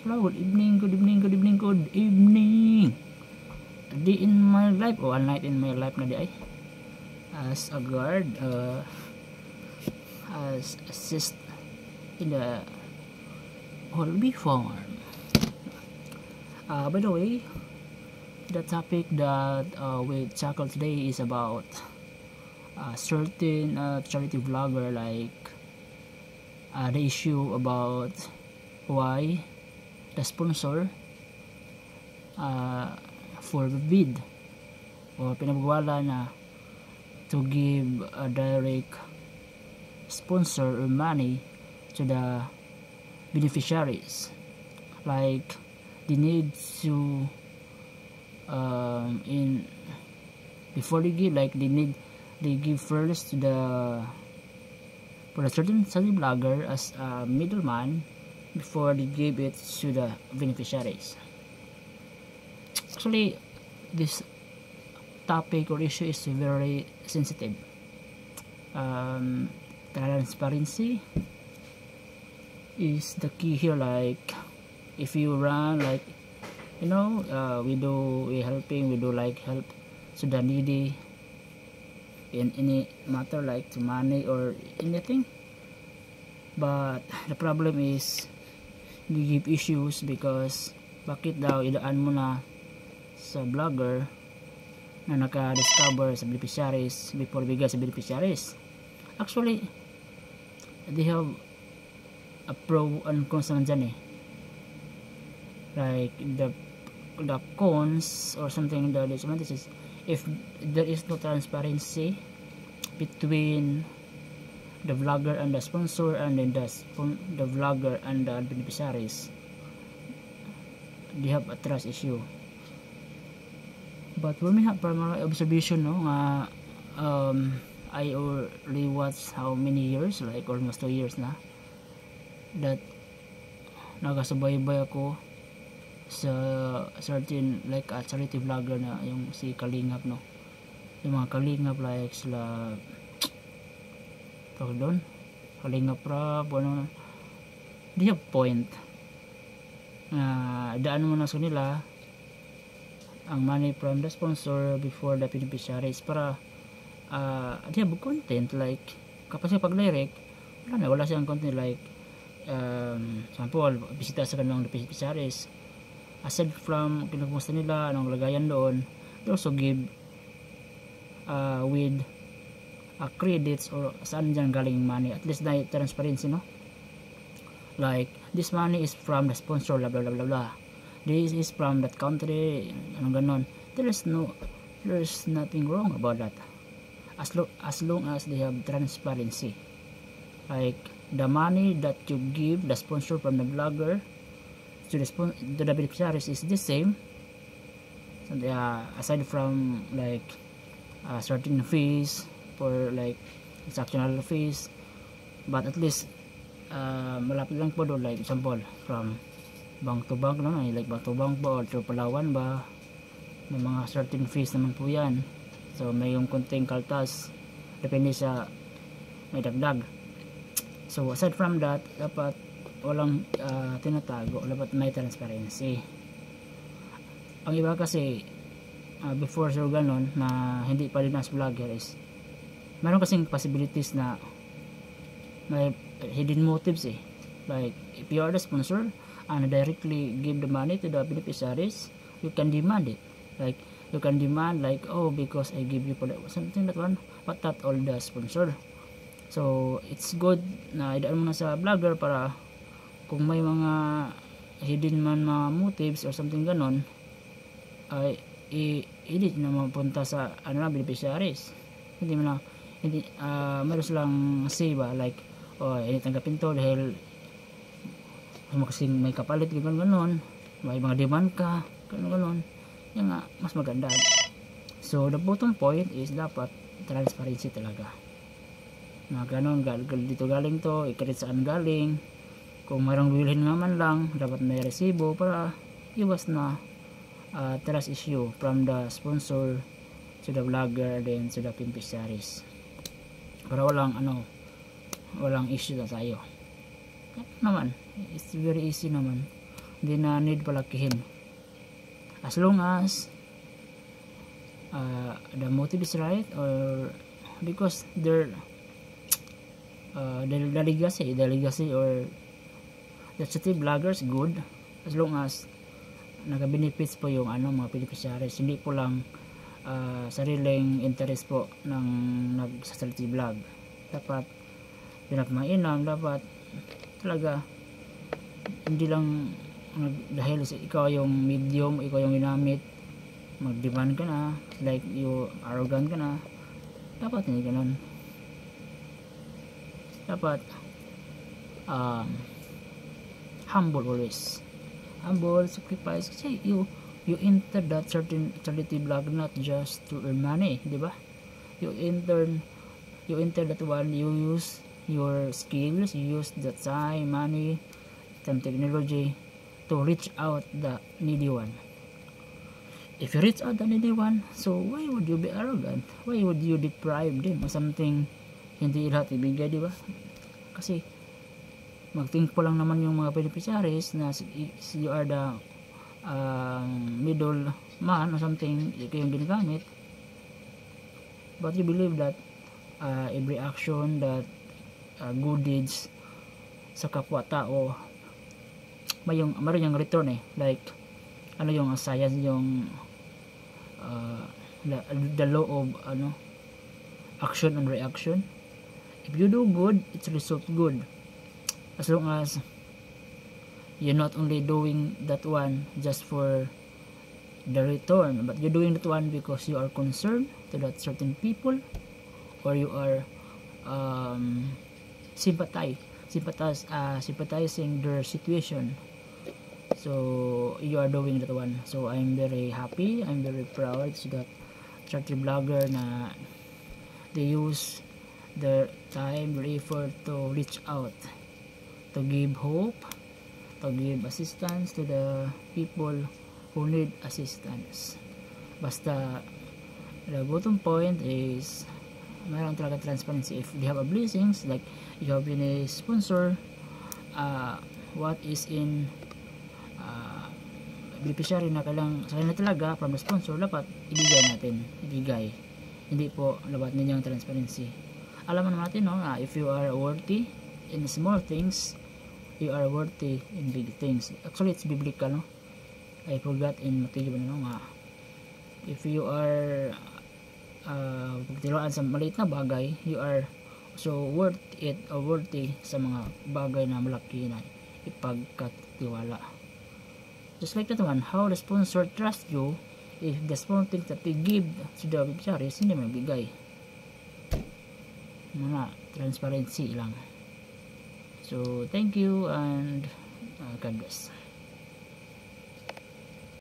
hello, good evening, good evening, good evening, good evening. A day in my life, or a night in my life na di ay. As a guard, as assist in the Holby farm. By the way, the topic that we tackle today is about certain charity vlogger, like the issue about why the sponsor forbid o pinagwala na to give a direct sponsor or money to the beneficiaries. Like they need to before they give, like they give first to the for a certain blogger as a middleman before they give it to the beneficiaries. Actually, this topic or issue is very sensitive. Transparency is the key here. Like if you run, like we helping, we do like help to the needy in any matter, like to money or anything, but the problem is we give issues because bakit daw idaan mo na sa vlogger na naka-discover sa beneficiaries before bigay sa beneficiaries. Actually, they have a pro and cons naman dyan eh. Like the cons or something, the disadvantages, if there is no transparency between the vlogger and the sponsor, and then the vlogger and the beneficiaries, they have a trust issue. But for me, from my observation, I already watched how many years, like almost 2 years na, that nagasabay-bay ako sa certain, like a charity vlogger na yung si Kalingap, no, yung mga Kalingap, like sila tawag doon, Kalingap Rap, they have point daan mo na sa nila ang money from the sponsor before the beneficiaries para they have content, like kapag pag direct wala siyang content, like sample bisita sa kanilang beneficiaries, aside from kinukumusta nila, anong lagayan doon, they also give with credits or saan dyan galing money, at least na transparency, no, like this money is from the sponsor, blah blah blah blah blah, this is from that country, anong ganon. There's nothing wrong about that as long as they have transparency, like the money that you give the sponsor from the vlogger to the beneficiaries is the same. So aside from like certain fees for like transactional fees, but at least malapit lang po doon, like example from bank to bank, no? Like bank to bank ba or through Palawan ba, may mga certain fees naman po yan. So may yung konting kaltas, depende sa may dagdag. So aside from that, dapat walang tinatago, dapat may transparency. Ang iba kasi before so ganon na hindi pa rin as vlogger is meron kasing possibilities na may hidden motives eh. Like if you are the sponsor and directly give the money to the beneficiaries, you can demand it. Like you can demand like, oh, because I give you for that, something that one, but not all the sponsor. So it's good na idaan mo na sa vlogger para kung may mga hidden man mga motives or something ganon, ay i-edit na mapunta sa beneficiaries. Hindi meron silang say ba, like hindi tanggapin to dahil kasing may kapalit, ganon, may mga demand ka, ganon, yan nga, mas maganda. So the bottom point is dapat transparency talaga na ganon, dito galing to, ikarit saan galing, kung mayroong bilhin nga man lang dapat may resibo para iwas na trust issue from the sponsor to the vlogger, then to the beneficiaries, para walang issue na tayo naman. It's very easy naman hindi na need palakihin. As long as the motive is right, or because the legacy or the city vloggers good, as long as naka-benefits po yung mga beneficiaries, hindi po lang sariling interest po ng nagsasality vlog. Dapat pinagmainam, dapat talaga hindi lang dahil ikaw yung medium, ikaw yung ginamit, mag-demand ka na, like you arrogant ka na. Dapat hindi ganun. Dapat humble always. Humble, sacrifice, kasi you enter that certain charity vlog not just to earn money, di ba? You enter that one, you use your skills, you use the time, money, and technology to reach out the needy one. If you reach out the needy one, so why would you be arrogant? Why would you deprive them of something hindi lahat ibigay, di ba? Kasi mag-thankful lang naman yung mga beneficiaries na you are the middle man or something, yung ginagamit. But you believe that every action, that good deeds sa kapwa-tao mayroon yung return like yung science, yung the law of action and reaction. If you do good, it's result good, as long as you're not only doing that one just for the return, but you're doing that one because you are concerned to that certain people, or you are sympathizing their situation. So you are doing that one. So I'm very happy, I'm very proud to that charity vlogger na they use their time, their effort to reach out, to give hope, to give assistance to the people who need assistance. Basta the bottom point is mayroon talaga transparency. If they have a blessings, like you have been a sponsor, what is in beneficiary na kailang sa kanila talaga from the sponsor, dapat ibigay, hindi po labat ninyong transparency. Alam naman natin if you are worthy in small things, you are worthy in big things. Actually it's biblical, I forgot in Matthew if you are pagtiruan sa maliit na bagay, you are so worth it or worthy sa mga bagay na malaki na ipagkatiwala. Just like that one, how the sponsor trust you if the small things that they give to the beneficiaries hindi magbigay. Transparency lang. So thank you and God bless.